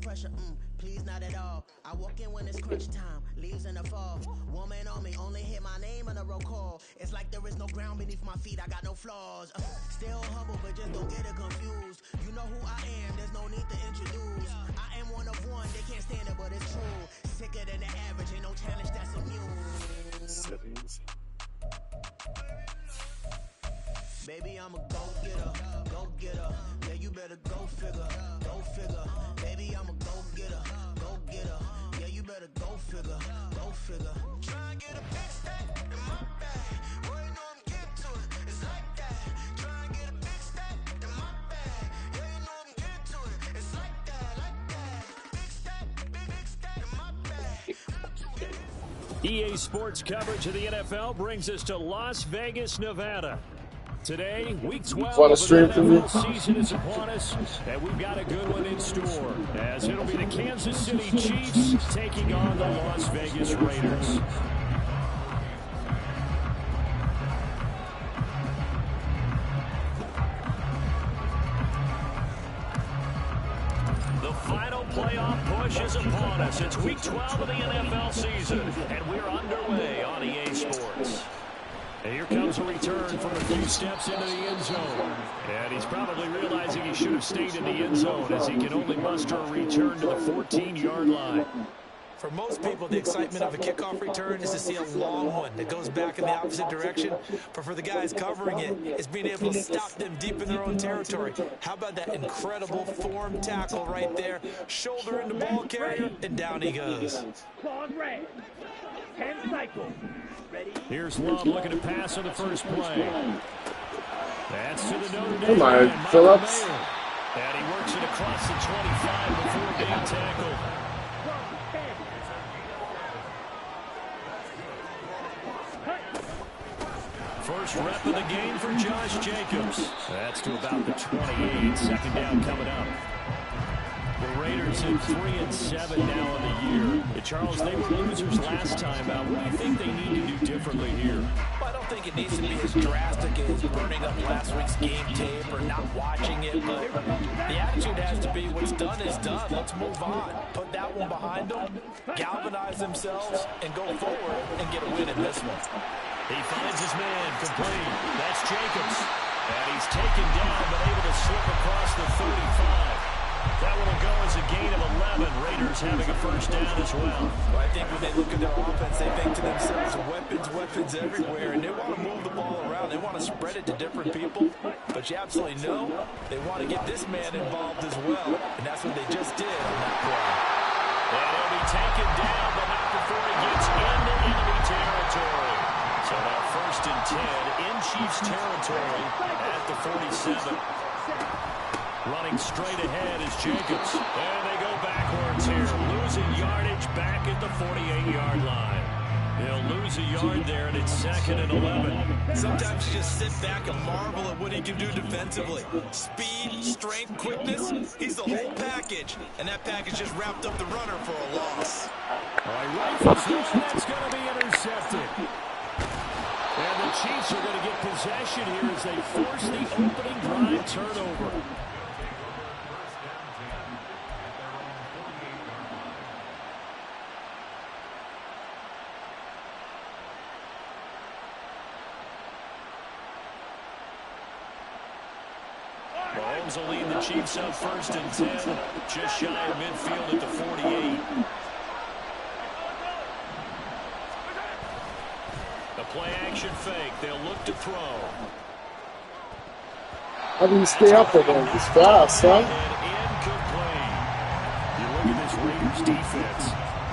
pressure, please not at all. I walk in when it's crunch time, leaves in the fall. Woman on me, only hit my name on the roll call. It's like there is no ground beneath my feet, I got no flaws. Still humble, but just don't get it confused. You know who I am, there's no need to introduce. I am one of one, they can't stand it, but it's true. Sicker than the average, ain't no challenge that's immune. Settings. Baby, I'm a go-getter, go-getter. Yeah, you better go figure, go figure. Baby, I'm a go-getter, go-getter. Yeah, you better go figure, go figure. Try and get a big stack in my bag. Boy, you know I'm getting to it, it's like that. Try and get a big stack in my bag. Yeah, you know I'm getting to it, it's like that, like that. Big stack, big stack in my bag. EA Sports coverage of the NFL brings us to Las Vegas, Nevada. Today, Week 12 of the NFL season is upon us, and we've got a good one in store, as it'll be the Kansas City Chiefs taking on the Las Vegas Raiders. The final playoff push is upon us. It's Week 12 of the NFL season, and we're underway on EA Sports. And here comes a return from a few steps into the end zone. And he's probably realizing he should have stayed in the end zone, as he can only muster a return to the 14-yard line. For most people, the excitement of a kickoff return is to see a long one that goes back in the opposite direction. But for the guys covering it, it's being able to stop them deep in their own territory. How about that incredible form tackle right there? Shoulder into ball carrier, and down he goes. Claws red. 10 cycles. Ready? Here's Love looking to pass on the first play. That's to the Notre Dame. Come on, Phillips. And he works it across the 25 before being tackled. First rep of the game for Josh Jacobs. That's to about the 28. Second down coming up. The Raiders at 3-7 now in the year. Charles, they were losers last time out. What do you think they need to do differently here? Well, I don't think it needs to be as drastic as burning up last week's game tape or not watching it, but the attitude has to be what's done is done. Let's move on. Put that one behind them, galvanize themselves, and go forward and get a win in this one. He finds his man, complete. That's Jacobs. And he's taken down, but able to slip across the 35. That one will go as a gain of 11. Raiders having a first down as well. I think when they look at their offense, they think to themselves, weapons everywhere, and they want to move the ball around. They want to spread it to different people, but you absolutely know they want to get this man involved as well, and that's what they just did on that play. And he'll be taken down, but not before he gets into enemy territory. So now 1st and 10 in Chiefs territory at the 47. Running straight ahead is Jacobs. And they go backwards here. Losing yardage back at the 48-yard line. They'll lose a yard there, and it's 2nd and 11. Sometimes you just sit back and marvel at what he can do defensively. Speed, strength, quickness, he's the whole package. And that package just wrapped up the runner for a loss. All right, rifles here, that's going to be intercepted. And the Chiefs are going to get possession here as they force the opening drive turnover. Mahomes will lead the Chiefs up 1st and 10, just shy of midfield at the 48. A play-action fake. They'll look to throw. How do you stay up with him? He's fast, huh? Incomplete. You look at this Raiders defense.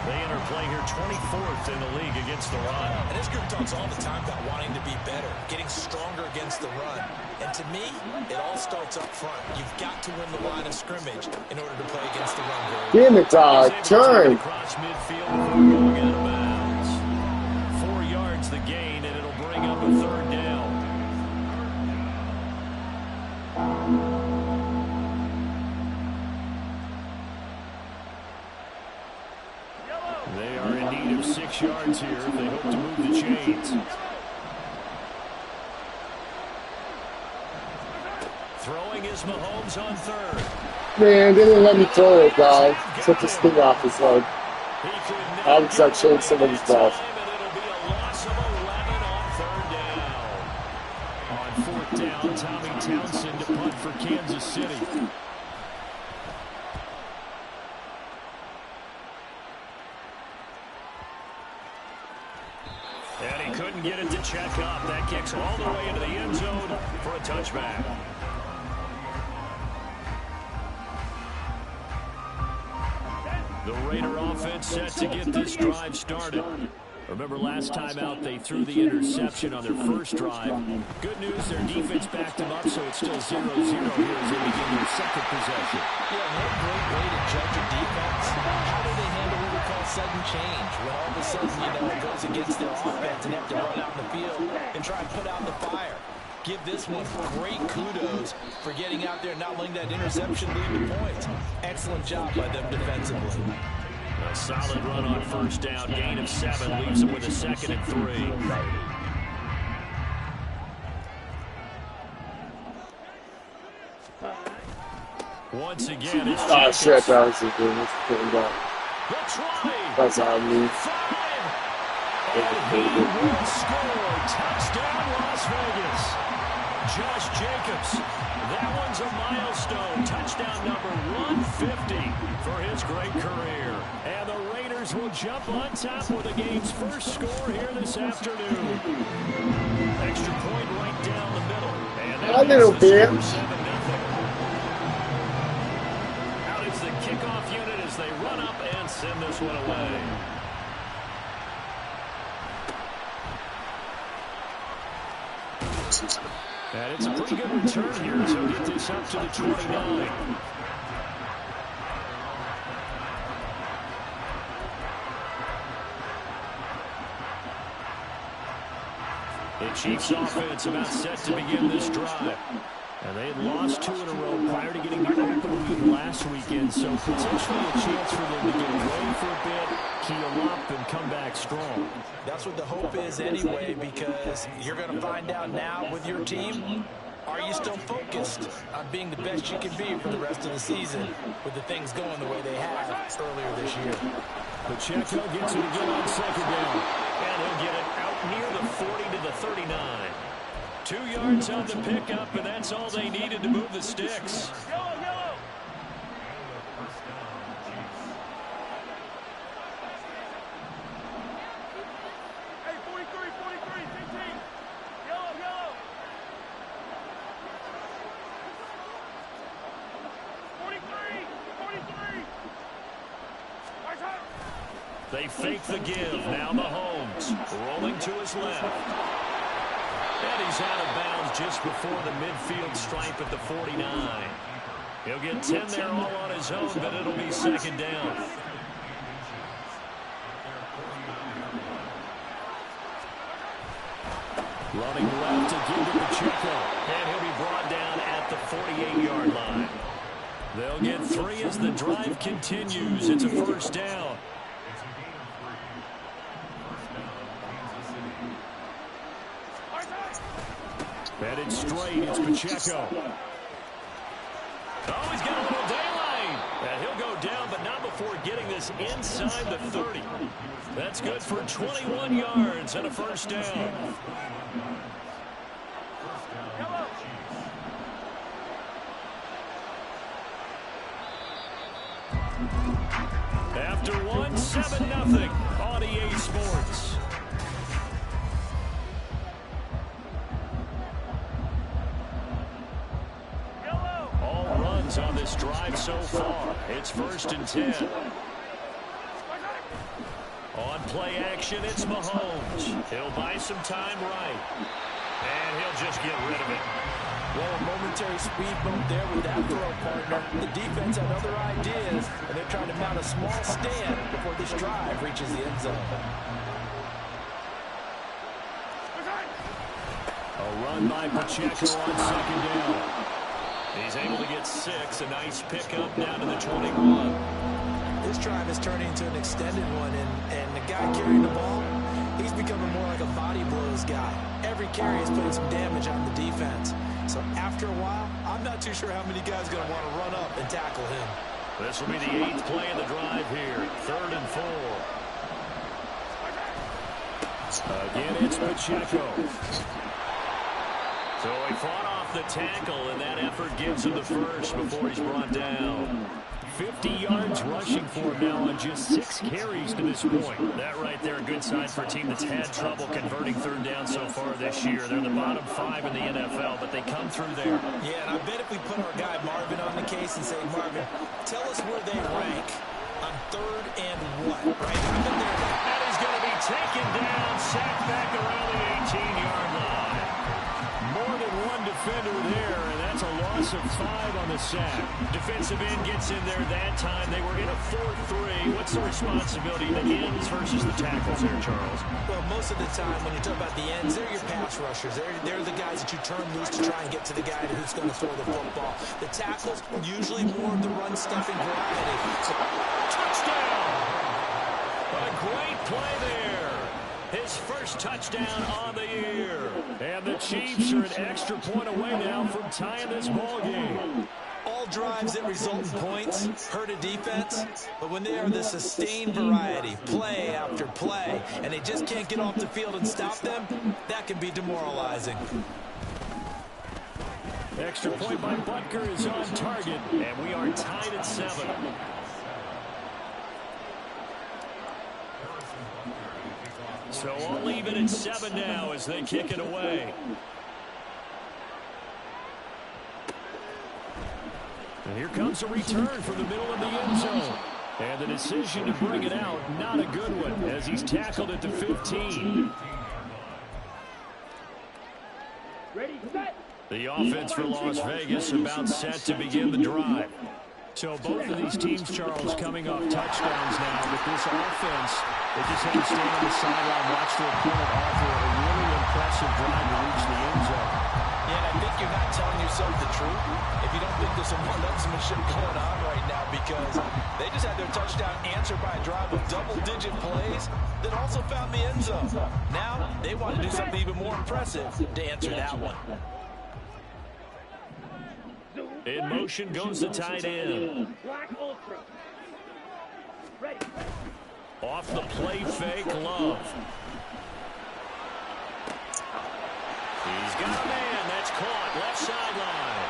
They enter play here 24th in the league against the run. And this group talks all the time about wanting to be better, getting stronger against the run. And to me, it all starts up front. You've got to win the line of scrimmage in order to play against the run game. Damn it, dog. Turn. Across midfield before going out of bounds. 4 yards the gain, and it'll bring up a 3rd down. They are in need of 6 yards here. They hope to move the chains. Throwing is Mahomes on third. Man, they didn't let me throw it, guy. Took the sting off his head. I was like showing somebody's ball. It'll be a loss of 11 on third down. On fourth down, Tommy Townsend to punt for Kansas City. And he couldn't get it to check up. That kicks all the way into the end zone for a touchback. The Raider offense set to get this drive started. Remember last time out they threw the interception on their first drive. Good news, their defense backed them up, so it's still 0-0 here as they begin their second possession. Yeah, no great way to judge a defense. How do they handle what we call sudden change? When all of a sudden, it goes against their offense and they have to run out in the field and try and put out the fire. Give this one great kudos for getting out there and not letting that interception lead to points. Excellent job by them defensively. A solid run on first down, gain of 7, leaves them with a 2nd and 3. Once again, it's Oh shit, that was a good one. That's on me. 5. And he will score. Touchdown, Las Vegas. Josh Jacobs. That one's a milestone. Touchdown number 150 for his great career. And the Raiders will jump on top with the game's first score here this afternoon. Extra point right down the middle. And that little bit. 7-0. Out is the kickoff unit as they run up and send this one away. And it's a pretty good return here, so get this up to the 29. The Chiefs offense about set to begin this drive. And they had lost 2 in a row prior to getting the open lead last weekend, so potentially a chance for them to get away for a bit, heal up, and come back strong. That's what the hope is anyway, because you're going to find out now with your team, are you still focused on being the best you can be for the rest of the season with the things going the way they have earlier this year? Pacheco gets it again on second down, and he'll get it out near the 40 to the 39. 2 yards on the pickup, and that's all they needed to move the sticks. They fake the give. Now Mahomes rolling to his left. And he's out of bounds just before the midfield stripe at the 49. He'll get 10 there all on his own, but it'll be second down. Running left to give to Pacheco. And he'll be brought down at the 48-yard line. They'll get 3 as the drive continues. It's a first down. Headed straight, it's Pacheco. Oh, he's got a little daylight. And he'll go down, but not before getting this inside the 30. That's good for 21 yards and a first down. After one, 7-0 on EA Sports. On this drive so far, it's 1st and 10. On play action, it's Mahomes. He'll buy some time right. And he'll just get rid of it. Well, a momentary speed bump there with that throw partner. The defense had other ideas, and they're trying to mount a small stand before this drive reaches the end zone. A run by Pacheco on second down. He's able to get 6. A nice pickup down to the 21. This drive is turning into an extended one, and the guy carrying the ball, he's becoming more like a body blows guy. every carry is putting some damage on the defense. So after a while, I'm not too sure how many guys are going to want to run up and tackle him. This will be the 8th play of the drive here. 3rd and 4. Again, it's Pacheco. So he fought off the tackle, and that effort gives him the first before he's brought down. 50 yards rushing for him now on just 6 carries to this point. That right there, a good sign for a team that's had trouble converting 3rd down so far this year. They're the bottom 5 in the NFL, but they come through there. Yeah, and I bet if we put our guy Marvin on the case and say, Marvin, tell us where they rank on 3rd and what, right? I bet they're... That is going to be taken down, sacked back around the 18-yard line. More than one defender there, and that's a loss of 5 on the sack. Defensive end gets in there that time. They were in a 4-3. What's the responsibility, the ends versus the tackles there, Charles? Well, most of the time when you talk about the ends, they're your pass rushers. They're the guys that you turn loose to try and get to the guy who's going to throw the football. The tackles, usually more of the run-stuffing variety. So, touchdown! A great play there. His first touchdown on the year. And the Chiefs are an extra point away now from tying this ball game. All drives that result in points hurt a defense, but when they are the sustained variety, play after play, and they just can't get off the field and stop them, that can be demoralizing. Extra point by Butker is on target, and we are tied at 7. So I'll leave it at 7 now as they kick it away. And here comes a return from the middle of the end zone. And the decision to bring it out, not a good one, as he's tackled at the 15. Ready, set. The offense for Las Vegas about set to begin the drive. So both of these teams, Charles, coming off touchdowns now. With this offense, they just had to stand on the sideline, watch their opponent offer a really impressive drive to reach the end zone. Yeah, and I think you're not telling yourself the truth if you don't think there's some one-upsmanship going on right now, because they just had their touchdown answered by a drive of double-digit plays that also found the end zone. Now they want to do something even more impressive to answer that one. In motion goes the tight end. Black Ultra. Ready. Off the play fake, Love. He's got a man. That's caught. Left sideline.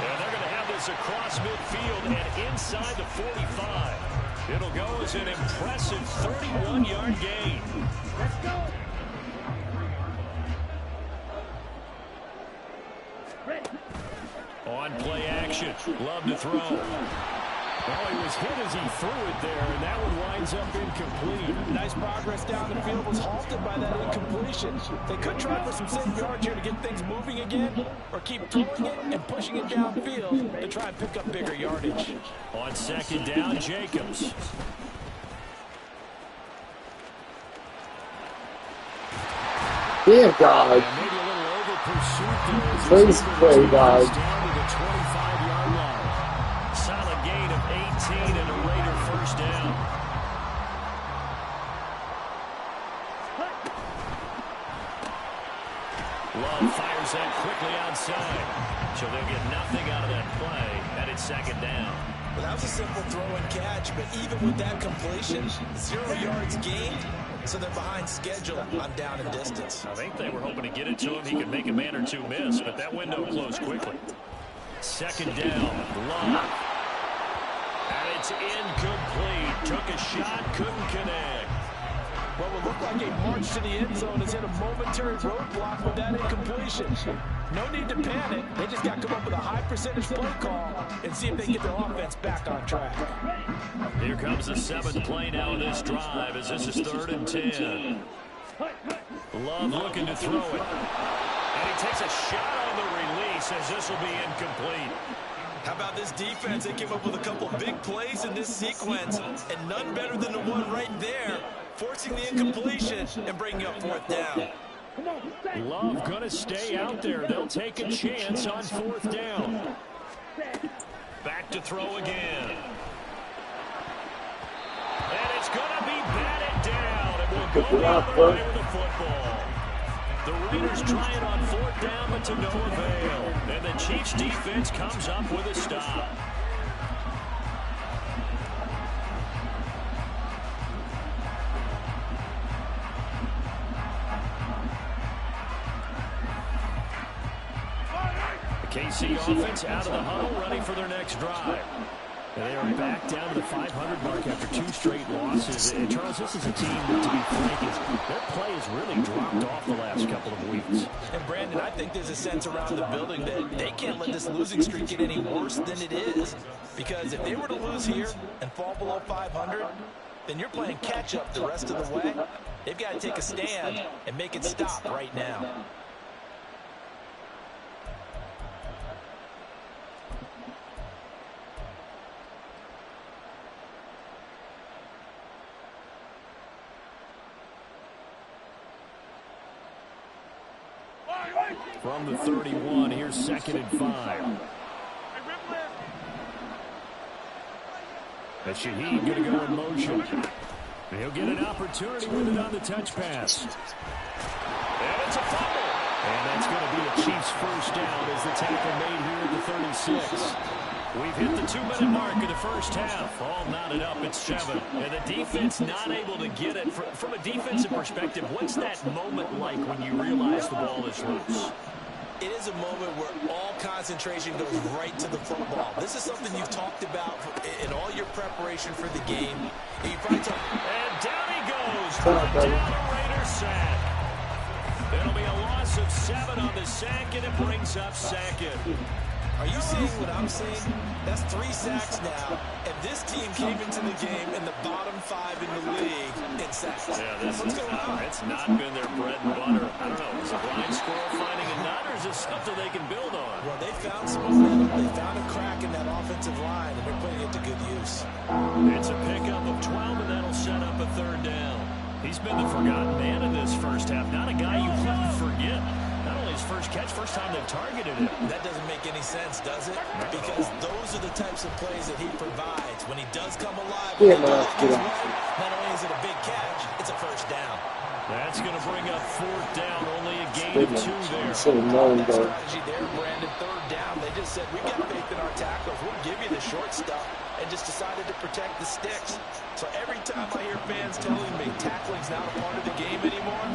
And they're going to have this across midfield and inside the 45. It'll go as an impressive 31-yard gain. Let's go. Ready. On play action. Love to throw. Well, he was hit as he threw it there, and that one winds up incomplete. Nice progress down the field was halted by that incompletion. They could try for some safe yards here to get things moving again, or keep throwing it and pushing it downfield to try and pick up bigger yardage. On 2nd down, Jacobs. Dear God. Maybe a little over pursuit there. Please play, God. Down to the 25-yard line. Solid gain of 18 and a Raider first down. Love fires that quickly outside. So they'll get nothing out of that play, and it's 2nd down. Well, that was a simple throw and catch, but even with that completion, 0 yards gained, so they're behind schedule on down and distance. I think they were hoping to get it to him. He could make a man or two miss, but that window closed quickly. 2nd down, Love. And it's incomplete. Took a shot, couldn't connect. What would look like a march to the end zone is in a momentary roadblock with that incompletion. No need to panic. They just got to come up with a high percentage play call and see if they can get their offense back on track. Here comes the 7th play now in this drive as this is 3rd and 10. Love looking to throw it. And he takes a shot on the release as this will be incomplete. How about this defense? They came up with a couple big plays in this sequence, and none better than the one right there, forcing the incompletion and bringing up 4th down. Love going to stay out there. They'll take a chance on 4th down. Back to throw again. And it's going to be batted down. It will go down the line with the football. The Raiders try it on 4th down, but to no avail. And the Chiefs defense comes up with a stop. The KC offense out of the huddle, ready for their next drive. And they are back down to the 500 mark after 2 straight losses. And Charles, this is a team that, to be frank, their play has really dropped off the last couple of weeks. And Brandon, I think there's a sense around the building that they can't let this losing streak get any worse than it is. Because if they were to lose here and fall below 500, then you're playing catch-up the rest of the way. They've got to take a stand and make it stop right now. From the 31, here's 2nd and 5. And Shaheed going to go in motion. And he'll get an opportunity with it on the touch pass. And it's a fumble. And that's going to be a Chiefs first down as the tackle made here at the 36. We've hit the 2-minute mark in the first half. All knotted up at 7. And the defense not able to get it. From a defensive perspective, what's that moment like when you realize the ball is loose? It is a moment where all concentration goes right to the football. This is something you've talked about in all your preparation for the game. And down he goes. Down a Raiders sack. It'll be a loss of 7 on the sack, and it brings up 2nd. Are you seeing what I'm seeing? That's 3 sacks now, and this team came into the game in the bottom 5 in the league in sacks. Yeah, it's not been their bread and butter. I don't know, is a blind squirrel finding a nut, or is this something they can build on? Well, they found some momentum. They found a crack in that offensive line, and they're putting it to good use. It's a pickup of 12, and that'll set up a 3rd down. He's been the forgotten man in this first half, not a guy you want to forget. Not only his first catch, first time they've targeted him. That doesn't make any sense, does it? Because those are the types of plays that he provides. When he does come alive, not only is it a big catch, it's a first down. That's going to bring up 4th down, only a gain of 2 there. Strategy there, Brandon, 3rd down. They just said, we got faith in our tackles. We'll give you the short stuff, and just decided to protect the sticks. So every time I hear fans telling me tackling's not a part of the game anymore,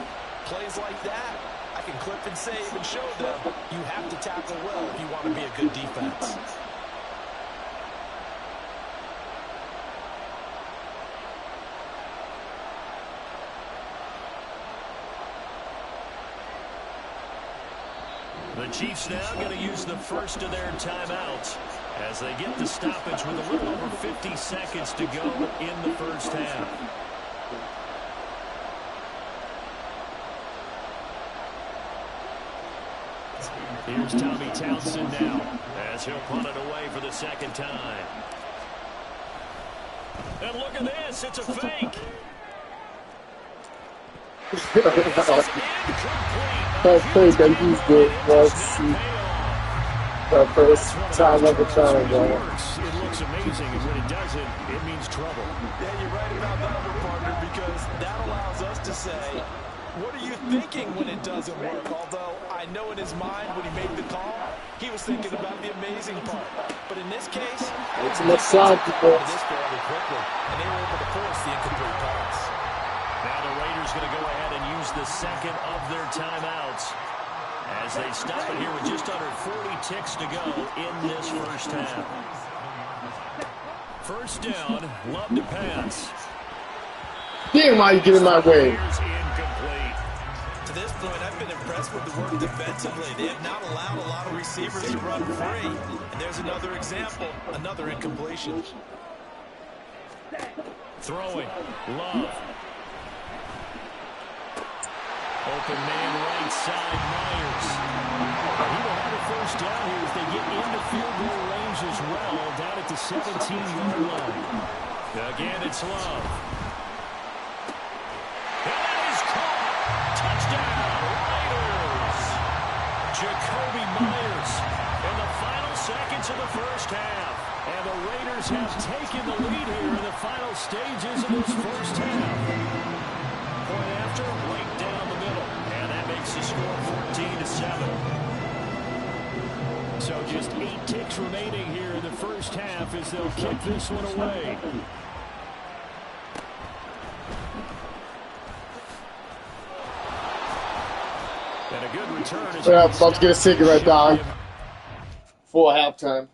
plays like that, I can clip and save and show them you have to tackle well if you want to be a good defense. The Chiefs now going to use the first of their timeouts as they get the stoppage with a little over 50 seconds to go in the first half. Here's Tommy Townsend now as he'll punt it away for the 2nd time. And look at this, it's a fake. That play that he's good was the first time ever trying that. It looks amazing, and when it doesn't, it means trouble. Yeah, you're right about that one, partner, because that allows us to say, what are you thinking when it doesn't work? Although I know in his mind when he made the call, he was thinking about the amazing part. But in this case, it's an offside because this fairly quickly, and they were able to force the incomplete pass. Now the Raiders going to go ahead and use the 2nd of their timeouts as they stop it here with just under 40 ticks to go in this first half. First down, Love to pass. damn, why you getting my way? To this point, I've been impressed with the work defensively. They have not allowed a lot of receivers to run free. And there's another example, another incompletion. Throwing, Love. Open man right side, Myers. He will have a first down here as they get into field goal range as well, down at the 17-yard line. Again, it's Love. And that is caught. Touchdown, Raiders. Jakobi Myers in the final seconds of the first half. And the Raiders have taken the lead here in the final stages of this first half. Point after, right down the middle. And that makes makes the score 14-7. So just 8 ticks remaining here in the first half as they'll kick this one away. And a good return. Yeah, about to get a cigarette, dog. Full halftime.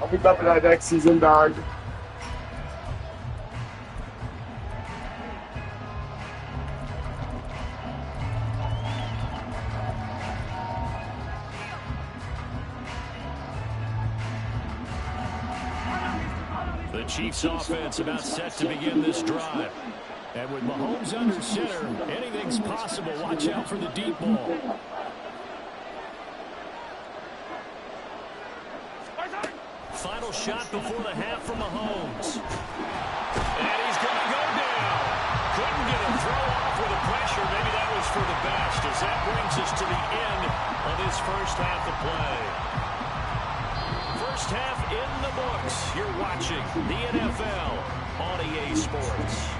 I'll be back for that next season, dog. The Chiefs offense about set to begin this drive. And with Mahomes under center, anything's possible. Watch out for the deep ball. Final shot before the half from Mahomes. And he's going to go down. Couldn't get a throw off with the pressure. Maybe that was for the best, as that brings us to the end of this first half of play. First half in the books. You're watching the NFL on EA Sports.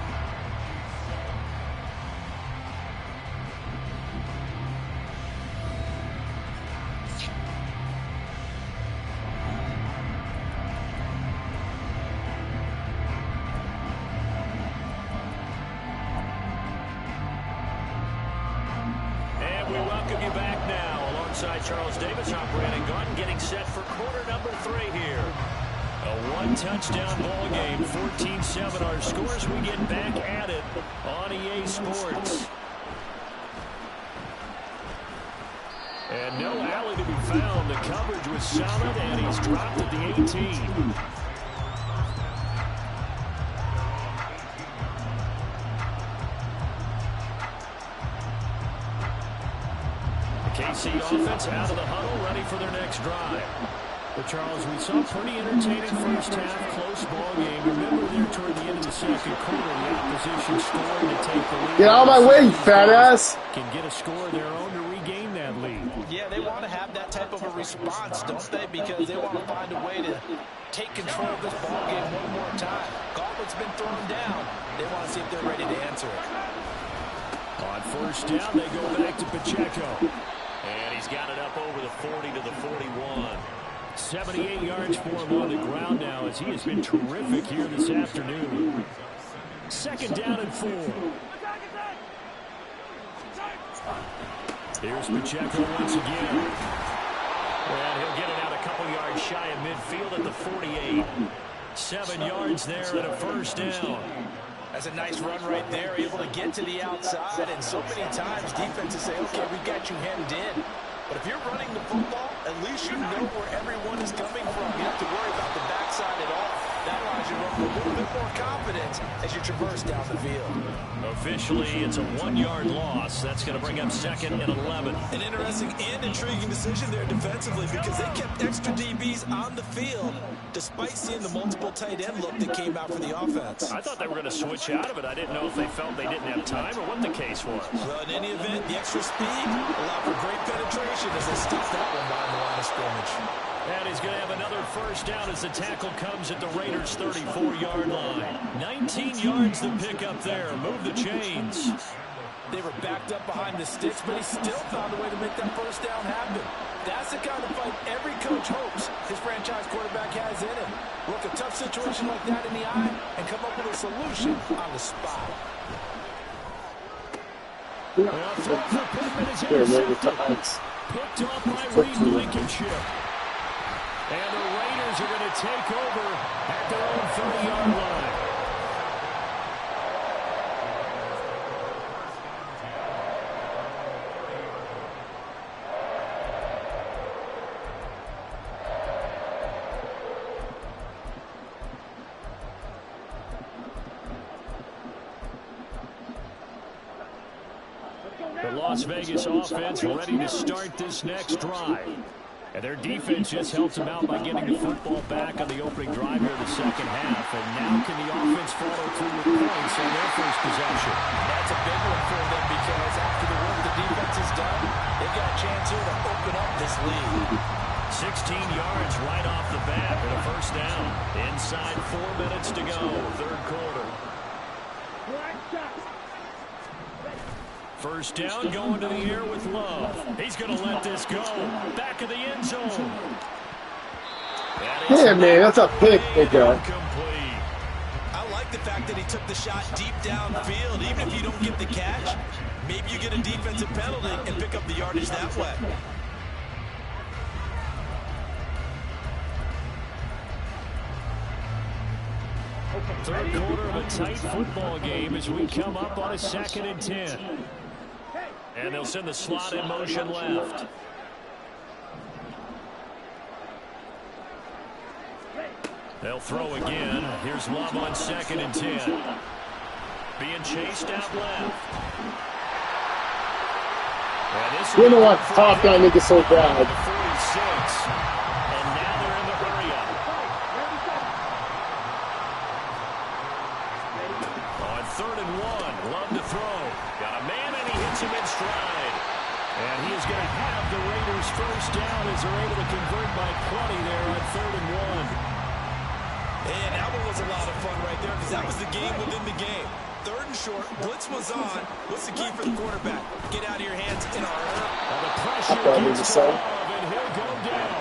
Charles Davis, I'm Brandon Gaudin, getting set for quarter number 3 here. A one-touchdown ball game, 14-7 our scores. We get back at it on EA Sports. And no alley to be found. The coverage was solid, and he's dropped at the 18. KC offense out of the huddle, ready for their next drive. But Charles, we saw a pretty entertaining first half, close ball game. Remember there toward the end of the second quarter, the opposition scored to take the lead. Get out of my way, you fat ass! Can get a score of their own to regain that lead. Yeah, they want to have that type of a response, don't they? Because they want to find a way to take control of this ball game one more time. Gauntlet's been thrown down. They want to see if they're ready to answer it. On first down, they go back to Pacheco. And he's got it up over the 40 to the 41. 78 yards for him on the ground now, as he has been terrific here this afternoon. Second down and 4. Here's Pacheco once again. And he'll get it out a couple yards shy of midfield at the 48. 7 yards there and a first down. That's a nice run right there, able to get to the outside. And so many times defenses say, okay, we got you hemmed in. But if you're running the football, at least you know where everyone is coming from. You don't have to worry about the backside at all. That allows you to run with a little bit more confidence as you traverse down the field. Officially, it's a 1-yard loss. That's going to bring up second and 11. An interesting and intriguing decision there defensively, because they kept extra DBs on the field despite seeing the multiple tight end look that came out for the offense. I thought they were going to switch out of it. I didn't know if they felt they didn't have time or what the case was. Well, in any event, the extra speed allowed for great penetration as they stuffed that one by the line of scrimmage. And he's going to have another first down as the tackle comes at the Raiders' 34-yard line. 19 yards to pick up there. Move the chains. They were backed up behind the sticks, but he still found a way to make that first down happen. That's the kind of fight every coach hopes his franchise quarterback has in him. Look a tough situation like that in the eye and come up with a solution on the spot. Well, throw for Pittman is intercepted. Picked off by Reed Blankenship. And the Raiders are going to take over at their own 30-yard line. The Las Vegas offense ready to start this next drive. And their defense just helps them out by getting the football back on the opening drive here in the second half. And now can the offense follow through with points on their first possession? That's a big one for them because after the work the defense has done, they've got a chance here to open up this lead. 16 yards right off the bat and a first down. Inside 4 minutes to go, third quarter. First down, going to the air with Love. He's going to let this go. Back of the end zone. Yeah, man, that's a pick, big guy. Incomplete. I like the fact that he took the shot deep downfield. Even if you don't get the catch, maybe you get a defensive penalty and pick up the yardage that way. Third quarter of a tight football game as we come up on a 2nd and 10. And they'll send the slot in motion left. They'll throw again. Here's Love on 2nd and 10. Being chased out left. You know what? Top guy nigga so bad. 46. And now they're in the hurry up. On 3rd and 1. Love to throw. Got a man and he hits him in stride. And he is going to have the Raiders first down as they're able to convert by 20 there on 3rd and 1. And that one was a lot of fun right there because that was the game within the game. 3rd and short, blitz was on. What's the key for the quarterback? Get out of your hands in a hurry. The pressure gets Love, and he'll go down.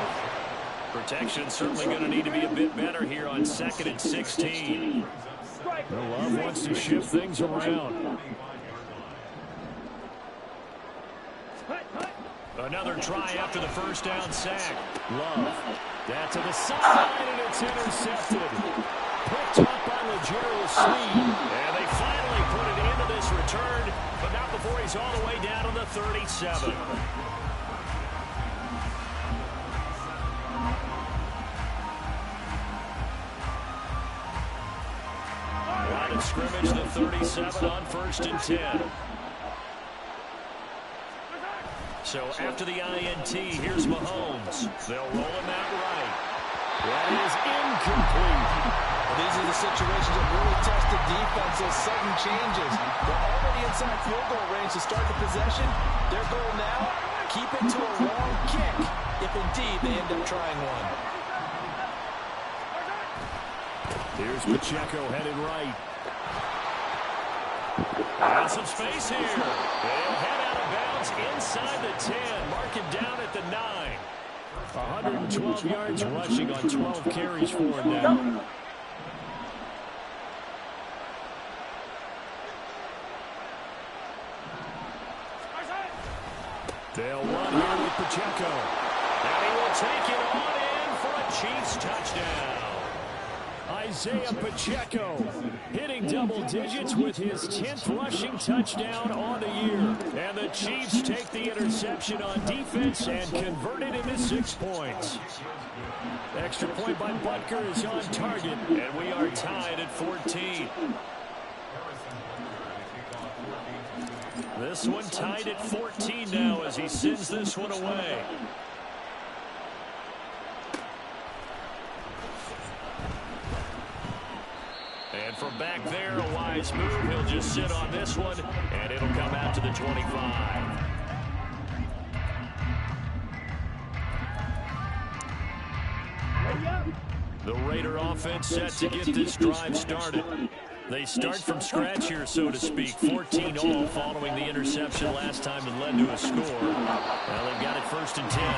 Protection certainly going to need to be a bit better here on 2nd and 16. Love wants to shift things around. Another try after the first down sack. Love. That to the sideline, and it's intercepted. Picked up by L'Jarius Sneed. And they finally put it into this return, but not before he's all the way down to the 37. Line of scrimmage, the 37 on 1st and 10. So after the INT, here's Mahomes. They'll roll him out right. That is incomplete. Well, these are the situations that really test the defense. Those sudden changes. They're already inside field goal range to start the possession. Their goal now, keep it to a long kick, if indeed they end up trying one. Here's Pacheco headed right. And some space here. They'll head out of bounds inside the 10. Mark it down at the 9. 112 yards rushing on 12 carries for him now. They'll run here with Pacheco. And he will take it on in for a Chiefs touchdown. Isaiah Pacheco hitting double digits with his 10th rushing touchdown on the year. And the Chiefs take the interception on defense and convert it into 6 points. Extra point by Butker is on target. And we are tied at 14. This one tied at 14 now as he sends this one away. And from back there, a wise move. He'll just sit on this one, and it'll come out to the 25. The Raider offense set to get this drive started. They start from scratch here, so to speak. 14-all following the interception last time that led to a score. Well, they've got it 1st and 10.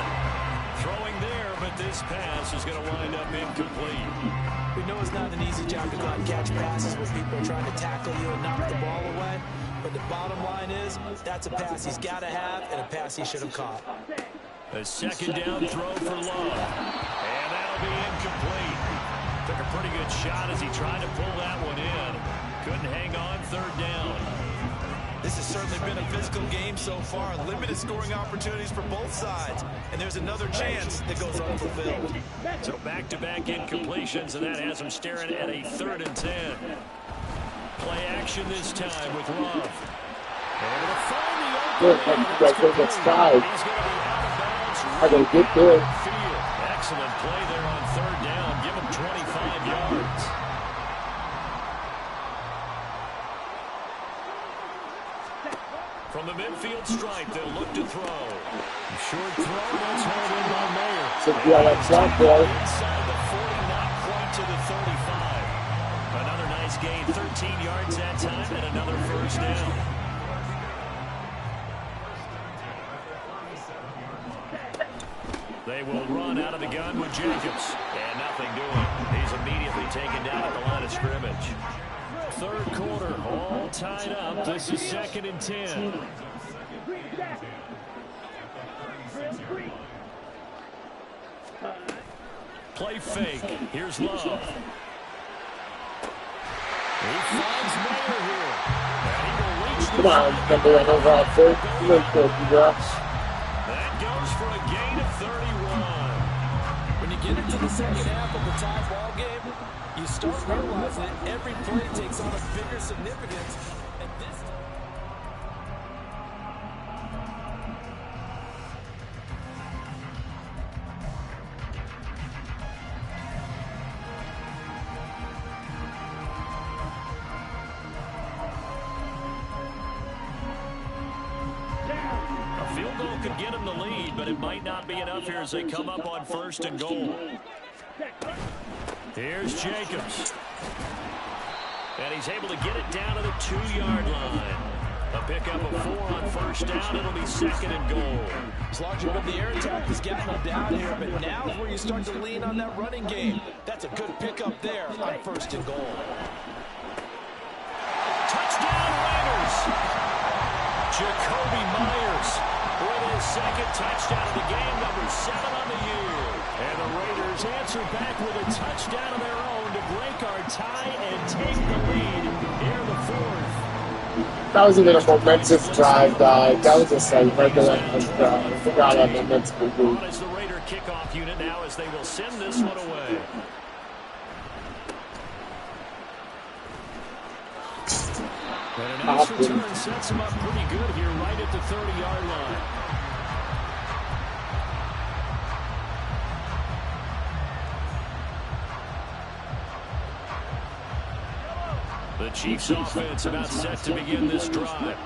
Throwing there, but this pass is going to wind up incomplete. We know it's not an easy job to go out and catch passes when people are trying to tackle you and knock the ball away. But the bottom line is, that's a pass he's got to have and a pass he should have caught. A 2nd down throw for Love. And that'll be incomplete. Took a pretty good shot as he tried to pull that one in. Couldn't hang on 3rd down. This has certainly been a physical game so far. Limited scoring opportunities for both sides. And there's another chance that goes unfulfilled. So back-to-back incompletions, and that has him staring at a 3rd and 10. Play action this time with Love. Able to find the good. Like they get tied. He's going to be out of bounds. I don't get there. Field. Excellent play there on third down. Give him 25 yards. From the midfield stripe, they'll look to throw. Short throw, that's held in by Mayer. So yeah, that's not there. Inside the 40, not quite to the 35. Another nice gain, 13 yards that time, and another first down. They will run out of the gun with Jacobs. And nothing doing. He's immediately taken down at the line of scrimmage. Third quarter, all tied up. This is 2nd and 10. Play fake. Here's Love. He finds Mayer here. And he will reach the Come on, number one overall third. You look good, you drops. That goes for a gain of 31. When you get into the second half of the tie ball game, you start realizing that every play takes on a bigger significance. And this time, A field goal could get him the lead, but it might not be enough here as they come up on 1st and goal. Here's Jacobs. And he's able to get it down to the 2-yard line. A pickup of 4 on 1st down. It'll be 2nd and goal. as long as the air attack has gotten them down here, but now is where you start to lean on that running game. That's a good pickup there on 1st and goal. Touchdown Raiders! Jakobi Meyers with his 2nd touchdown of the game, number 7 on the year. And the Raiders answer back with a touchdown of their own to break our tie and take the lead here in the 4th. That was even a momentous drive, dog. That was just like regular drive. I forgot how momentum would be. On is the Raider kickoff unit now as they will send this one away. And a nice return sets him up pretty good here right at the 30-yard line. The Chiefs offense about set to begin this drive.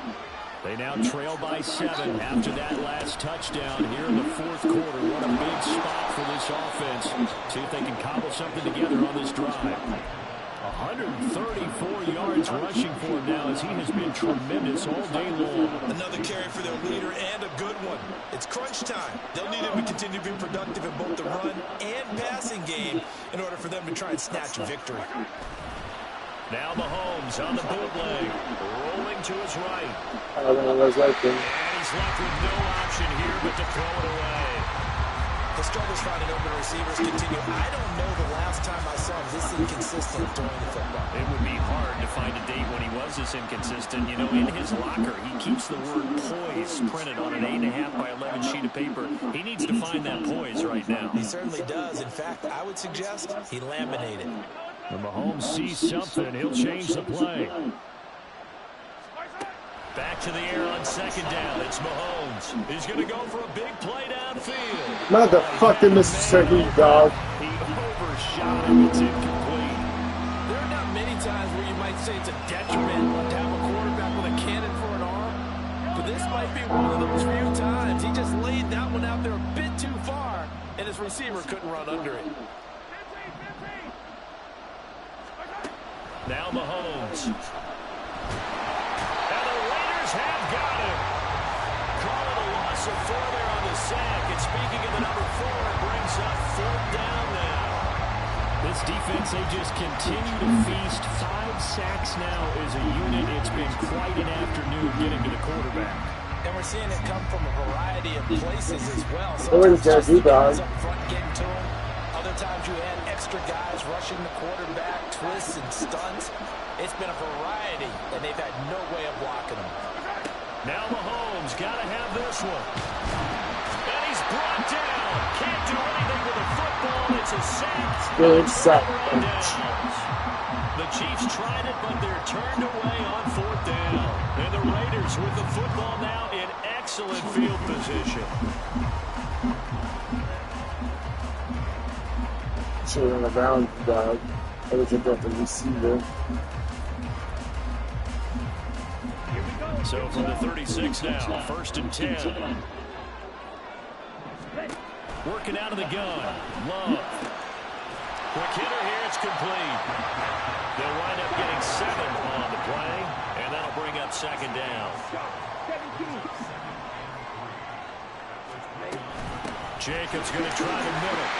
They now trail by 7 after that last touchdown here in the 4th quarter. What a big spot for this offense. See if they can cobble something together on this drive. 134 yards rushing for him now as he has been tremendous all day long. Another carry for their leader and a good one. It's crunch time. They'll need him to continue to be productive in both the run and passing game in order for them to try and snatch a victory. Now Mahomes on the bootleg, rolling to his right. I don't know what I was like. And he's left with no option here but to throw it away. The struggles finding open receivers continue. I don't know the last time I saw him this inconsistent during the football. It would be hard to find a date when he was this inconsistent. You know, in his locker, he keeps the word poise printed on an 8.5 by 11 sheet of paper. He needs to find that poise right now. He certainly does. In fact, I would suggest he laminated. When Mahomes sees something, he'll change the play. Back to the air on 2nd down. It's Mahomes. He's going to go for a big play downfield. Motherfucking Mississippi, dog. He overshot him. It's incomplete. There are not many times where you might say it's a detriment to have a quarterback with a cannon for an arm. But this might be one of those few times. He just laid that one out there a bit too far, and his receiver couldn't run under it. Now Mahomes. And the Raiders have got him. Call it a loss of 4 there on the sack. And speaking of the number 4, it brings up 4th down now. This defense, they just continue to feast. 5 sacks now as a unit. It's been quite an afternoon getting to the quarterback. And we're seeing it come from a variety of places as well. What is that, dog? Up front getting to him. Other times you had extra guys rushing the quarterback, twists and stunts. It's been a variety, and they've had no way of blocking him. Now Mahomes got to have this one. And he's brought down. Can't do anything with the football. It's a sack. Good sack. The Chiefs tried it, but they're turned away on 4th down. And the Raiders with the football now in excellent field position. Turning around, I was about the receiver. So from the 36 now, 1st and 10. Working out of the gun. Love. Quick hitter here. It's complete. They'll wind up getting 7 on the play, and that'll bring up 2nd down. Jacobs going to try the middle.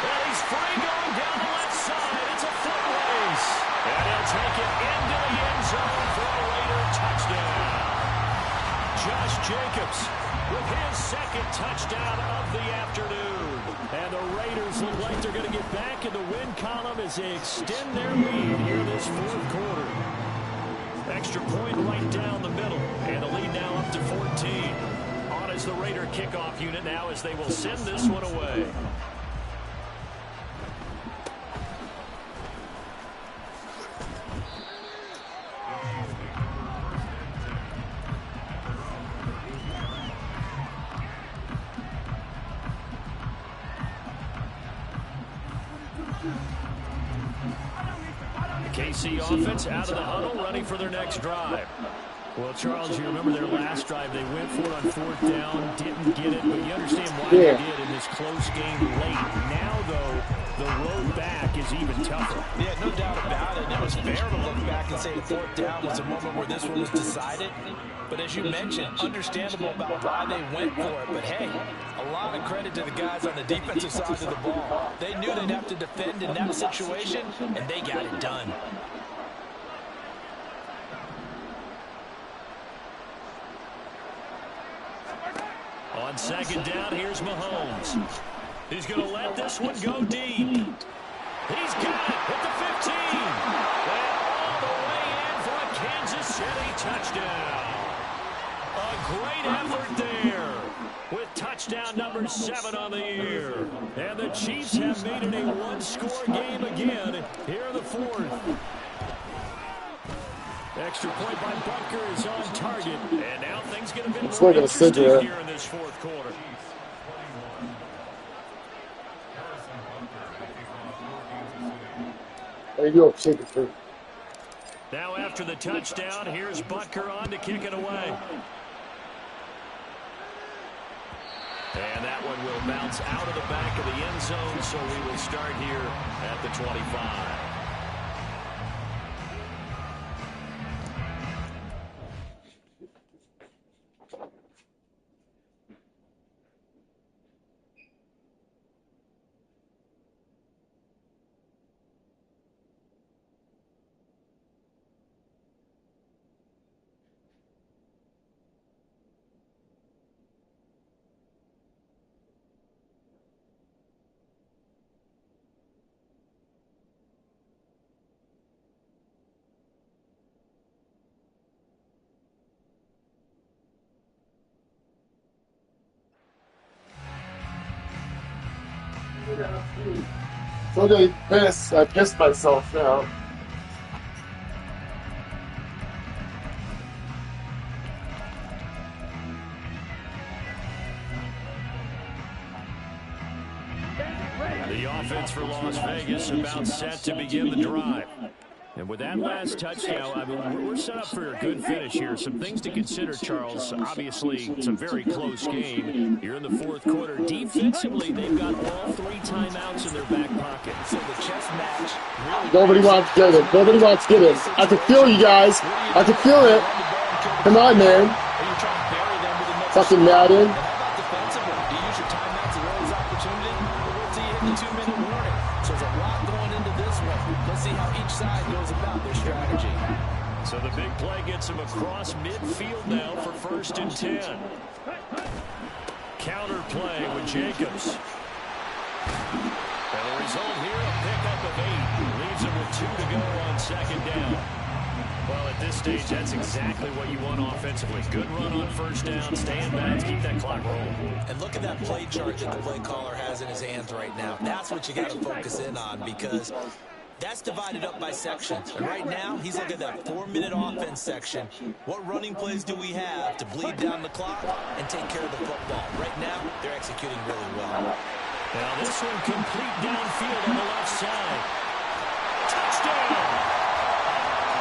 And he's free going down the left side. It's a foot race. And he'll take it into the end zone for a Raider touchdown. Josh Jacobs with his 2nd touchdown of the afternoon. And the Raiders look like they're going to get back in the win column as they extend their lead here this 4th quarter. Extra point right down the middle. And the lead now up to 14. On as the Raider kickoff unit now as they will send this one away. KC offense out of the huddle, running for their next drive. Well, Charles, you remember their last drive. They went for it on 4th down, didn't get it, but you understand why they did in this close game late. Now, though, the road back is even tougher. Yeah, no doubt about it. And it was fair to look back and say 4th down was a moment where this one was decided. But as you mentioned, understandable about why they went for it. But, hey, a lot of credit to the guys on the defensive side of the ball. They knew they'd have to defend in that situation, and they got it done. On 2nd down, here's Mahomes. He's going to let this one go deep. He's got it at the 15. And all the way in for a Kansas City touchdown. A great effort there with touchdown number 7 on the year. And the Chiefs have made it a one-score game again here in the 4th. Extra point by Butker is on target. And now things get a bit more interesting here in this 4th quarter. There you go, shake it through. Now after the touchdown, here's Butker on to kick it away. And that one will bounce out of the back of the end zone, so we will start here at the 25. So they piss. I pissed myself now. The offense for Las Vegas about set to begin the drive. And with that last touchdown, I mean, we're set up for a good finish here. Some things to consider, Charles. Obviously, it's a very close game. You're in the 4th quarter. Defensively, they've got all 3 timeouts in their back pocket. So the chess match really Nobody wants to get it. Nobody wants to get it. I can feel you guys. I can feel it. Come on, man. Fucking Madden. So the big play gets him across midfield now for 1st and 10. Counter play with Jacobs. And the result here, a pickup of 8. Leaves him with 2 to go on 2nd down. Well, at this stage, that's exactly what you want offensively. Good run on 1st down, stay in bounds, keep that clock rolling. And look at that play chart that the play caller has in his hands right now. That's what you got to focus in on, because That's divided up by sections. And right now, he's looking at that 4-minute offense section. What running plays do we have to bleed down the clock and take care of the football? Right now, they're executing really well. Now this one complete downfield on the left side. Touchdown!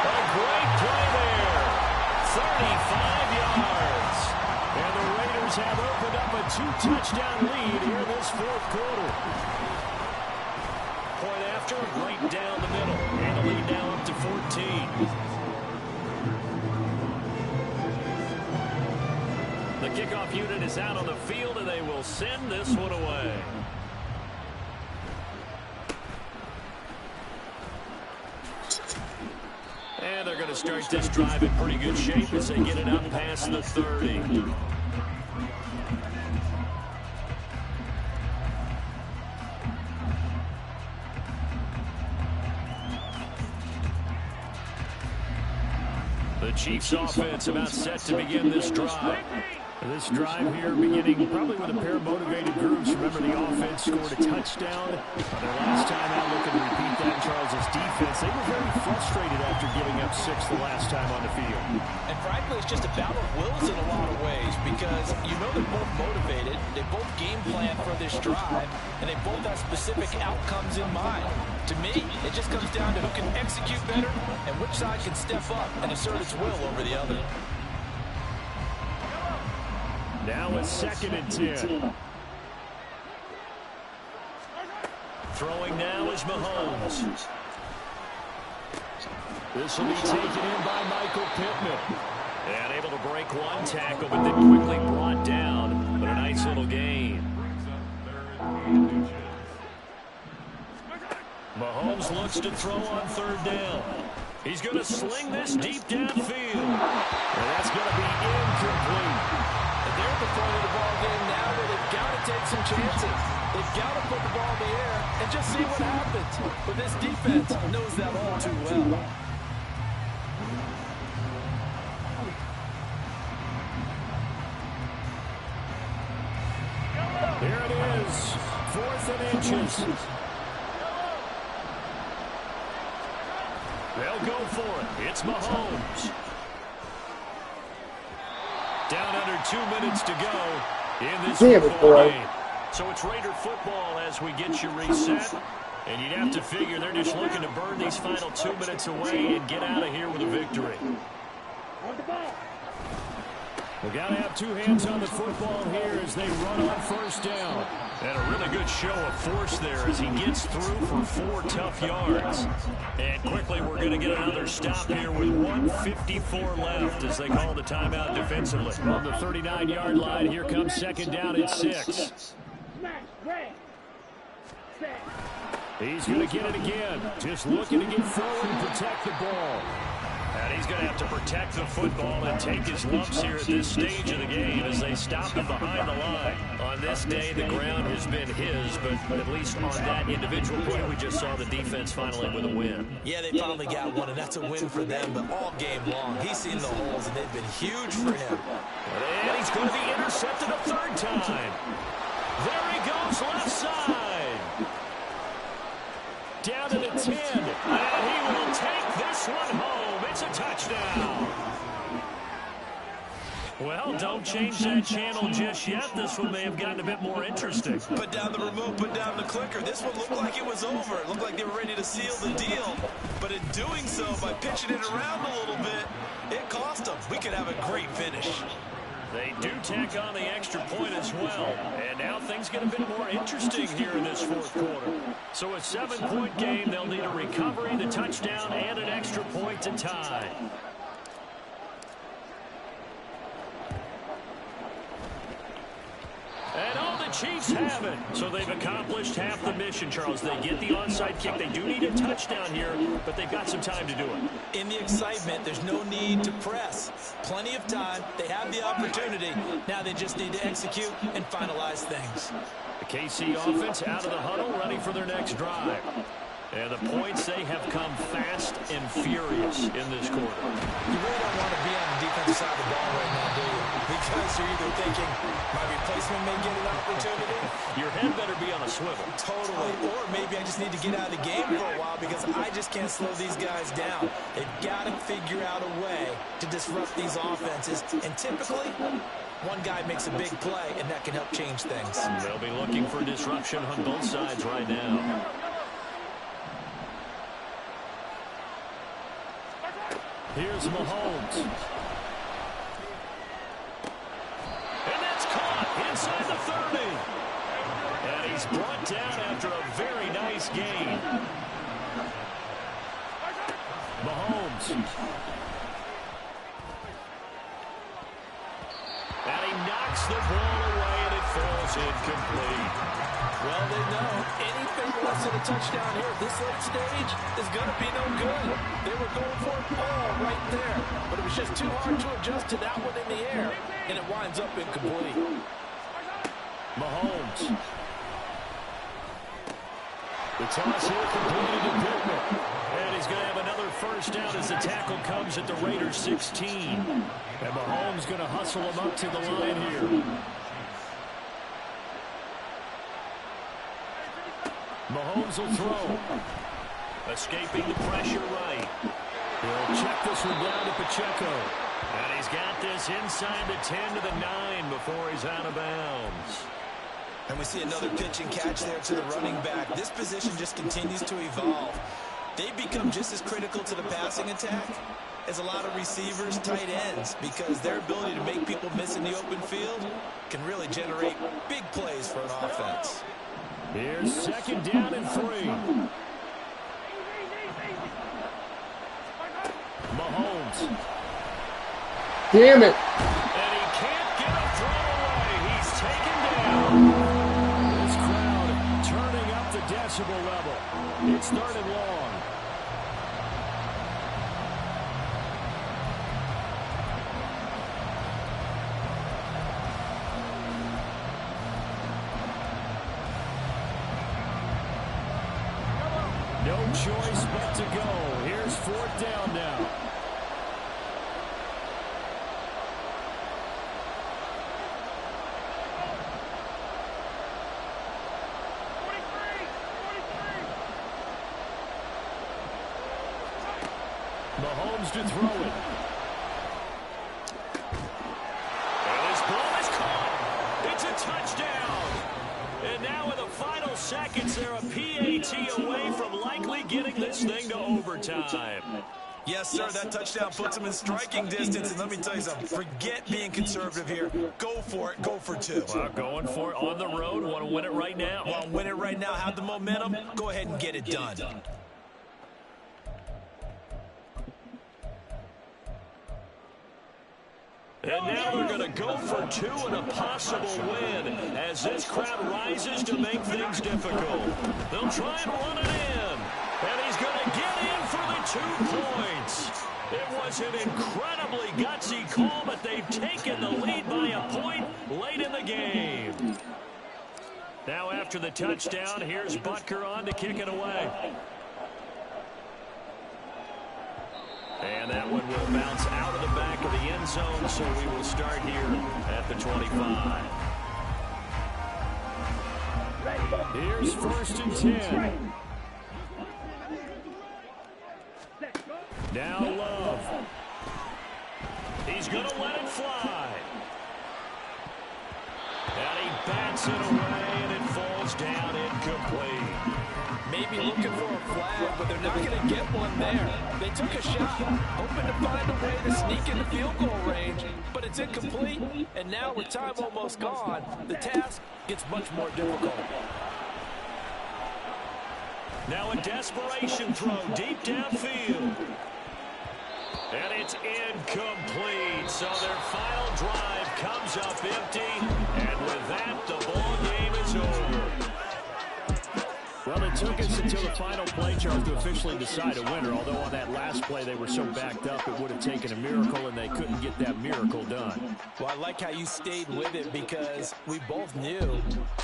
A great play there. 35 yards. And the Raiders have opened up a 2-touchdown lead here in this fourth quarter. Point after, right down the middle. And the lead now up to 14. The kickoff unit is out on the field, and they will send this one away. And they're going to start this drive in pretty good shape as they get it up past the 30. The Chiefs offense about set to begin this drive. This drive here beginning probably with a pair of motivated groups. Remember, the offense scored a touchdown their last time out. Looking to repeat that. Charles' defense, they were very frustrated after giving up 6 the last time on the field. And frankly, it's just a battle of wills in a lot of ways because you know they're both motivated, they both game plan for this drive, and they both have specific outcomes in mind. To me, it just comes down to who can execute better and which side can step up and assert its will over the other. Now it's 2nd and 10. Throwing now is Mahomes. This will be taken in by Michael Pittman. And able to break one tackle, but then quickly brought down. But a nice little gain. Mahomes looks to throw on 3rd down. He's going to sling this deep downfield. And that's going to be incomplete. They're at the front of the ball game now where they've got to take some chances. They've got to put the ball in the air and just see what happens. But this defense knows that all too well. Here it is, 4th and inches. They'll go for it. It's Mahomes. Down under 2 minutes to go in this football game. So it's Raider football as we get you reset. And you'd have to figure they're just looking to burn these final 2 minutes away and get out of here with a victory. We've got to have 2 hands on the football here as they run on 1st down. And a really good show of force there as he gets through for 4 tough yards. And quickly we're going to get another stop here with 1:54 left as they call the timeout defensively. On the 39-yard line, here comes 2nd down at 6. He's going to get it again. Just looking to get forward and protect the ball. And he's going to have to protect the football and take his lumps here at this stage of the game as they stop him behind the line. On this day, the ground has been his, but at least on that individual play, we just saw the defense finally with a win. Yeah, they finally got one, and that's a win for them, but all game long, he's seen the holes, and they've been huge for him. And he's going to be intercepted a 3rd time. There he goes, left side. Down to the 10, and he will take this one home. It's a touchdown. Well, don't change that channel just yet. This one may have gotten a bit more interesting. Put down the remote, put down the clicker. This one looked like it was over. It looked like they were ready to seal the deal. But in doing so, by pitching it around a little bit, it cost them. We could have a great finish. They do tack on the extra point as well. And now things get a bit more interesting here in this 4th quarter. So a 7-point game, they'll need a recovery, the touchdown, and an extra point to tie. And all the Chiefs have it. So they've accomplished half the mission, Charles. They get the onside kick. They do need a touchdown here, but they've got some time to do it. In the excitement, there's no need to press. Plenty of time. They have the opportunity. Now they just need to execute and finalize things. The KC offense out of the huddle, ready for their next drive. And the points, they have come fast and furious in this quarter. You really don't want to be on the defensive side of the ball right now, do you? Because you're either thinking, my replacement may get an opportunity. Your head better be on a swivel. Totally. Or maybe I just need to get out of the game for a while because I just can't slow these guys down. They've got to figure out a way to disrupt these offenses. And typically, one guy makes a big play, and that can help change things. They'll be looking for disruption on both sides right now. Here's Mahomes. And that's caught inside the 30. And he's brought down after a very nice gain. Mahomes. And he knocks the ball away, and it falls incomplete. Well, they know anything less than a touchdown here at this late stage is going to be no good. They were going for it all right there, but it was just too hard to adjust to that one in the air, and it winds up incomplete. Mahomes. The toss here completed to Pittman. And he's going to have another first down as the tackle comes at the Raiders' 16. And Mahomes going to hustle him up to the line here. Mahomes will throw. Escaping the pressure right. He'll check this one down to Pacheco. And he's got this inside the 10 to the 9 before he's out of bounds. And we see another pitch and catch there to the running back. This position just continues to evolve. They become just as critical to the passing attack as a lot of receivers, tight ends, because their ability to make people miss in the open field can really generate big plays for an offense. Here's second down and 3. Mahomes. Damn it. And he can't get a throw away. He's taken down. This crowd turning up the decibel level. It's 3rd and long. No choice but to go. Here's 4th down now. Mahomes to throw it. And his ball is caught. It's a touchdown. And now in the final seconds, they're a PAT away from likely getting this thing to overtime. Yes, sir, that touchdown puts them in striking distance. And let me tell you something, forget being conservative here. Go for it, go for 2. Well, going for it on the road. Want to win it right now. Want to win it right now, have the momentum, go ahead and get it done. And now they're going to go for 2 and a possible win as this crowd rises to make things difficult. They'll try and run it in. And he's going to get in for the 2 points. It was an incredibly gutsy call, but they've taken the lead by a point late in the game. Now after the touchdown, here's Butker on to kick it away. And that one will bounce out of the back of the end zone, so we will start here at the 25. Here's 1st and 10. Now Love. He's going to let it fly. And he bats it away, and it falls down incomplete. Maybe looking for a flag, but they're not going to get one there. They took a shot, hoping to find a way to sneak into field goal range, but it's incomplete, and now with time almost gone, the task gets much more difficult. Now a desperation throw deep downfield. And it's incomplete, so their final drive comes up empty, and with that, the ball game is over. Well, it took us until the final play Charles, to officially decide a winner, although on that last play they were so backed up it would have taken a miracle, and they couldn't get that miracle done. Well, I like how you stayed with it because we both knew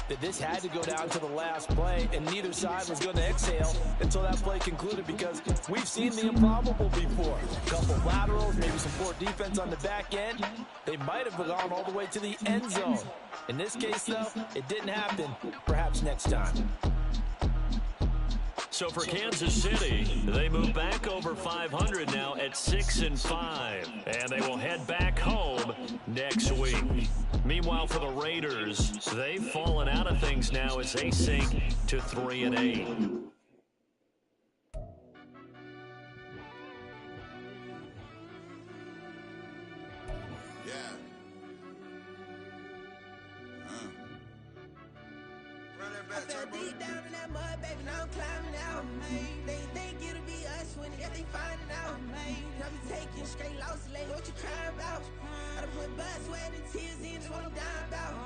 that this had to go down to the last play, and neither side was going to exhale until that play concluded because we've seen the improbable before. A couple laterals, maybe some poor defense on the back end. They might have gone all the way to the end zone. In this case, though, it didn't happen. Perhaps next time. So for Kansas City, they move back over 500 now at 6-5, and they will head back home next week. Meanwhile, for the Raiders, they've fallen out of things now as they sink to 3-8. I fell deep down in that mud, baby, now I'm climbing out. They think it'll be us when they find it out. I be taking straight losses, like what you crying about? I done put blood, sweat, and tears in, just what I'm dying about.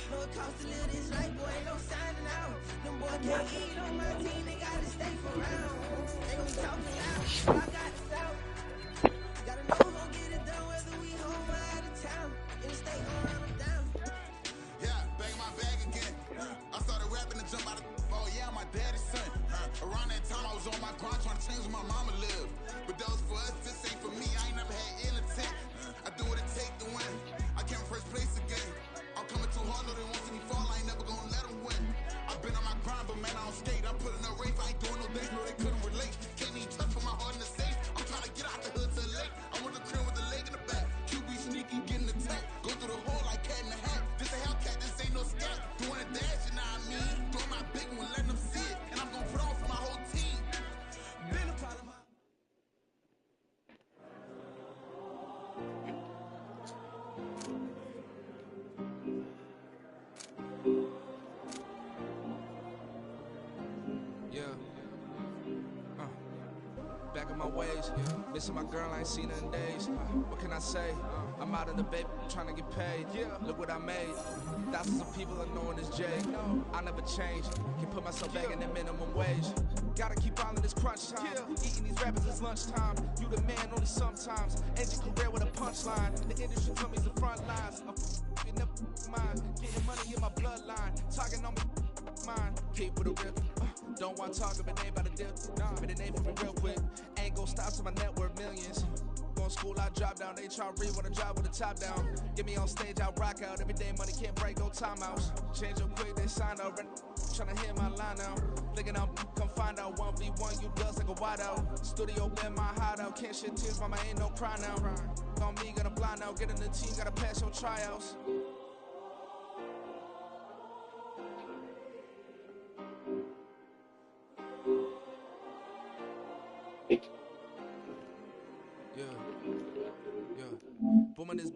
Know it costs to live this life, boy, ain't no signing out. Them boys can't eat on my team, they gotta stay for round. They gon' be talking loud, but I got this out. Gotta know who gon' get it done, whether we home or out of town. In the state, gon' run them down. Yeah, bang my bag again. I started rapping to jump out of oh yeah, my daddy's son. Around that time I was on my grind trying to change where my mama lived. But that was for us, this ain't for me. I ain't never had ill intent. I do what it take to win. I came first place again. I'm coming too hard, no they won't see me fall. I ain't never gonna let them win. I've been on my grind, but man I don't skate. I'm putting up race, I ain't doing no days, no they couldn't relate. Can't even touch for my heart in the safe. I'm trying to get out the hood to the lake. I'm with the crib with the leg in the back. QB sneaky, getting attacked. Go through the hole like cat in the hat. This a Hellcat, this ain't no scat. Doing a dash, you know what I mean? Doing my big one, letting them see it. And I'm gonna put on for my whole team. Been a part of my back on my ways, missing my girl, I ain't seen her in days. What can I say? I'm out of the baby, trying to get paid. Look what I made. Thousands of people are knowing this Jay. I never change. Can put myself back in the minimum wage. Gotta keep all in this crunch time. Eating these rappers is lunchtime. You the man only sometimes. End your career with a punchline. The industry told me the front lines. I'm never mine. Getting money in my bloodline. Talking on me. Mine. Keep with a rip. Don't want to talk if it ain't about a dip. But it ain't for me real quick. Ain't gon' stop till my net worth millions. Going school, I drop down. They try to read when I drive with the top down. Get me on stage, I rock out. Every day money can't break, no timeouts. Change up quick, they sign up. Tryna hit my line now. Thinking I'm come find out 1v1, you dust like a wideout. Studio been my hideout. Can't shed tears, mama ain't no cry now. On me, gotta blind out. Get in the team, gotta pass your tryouts. Yeah. Booming this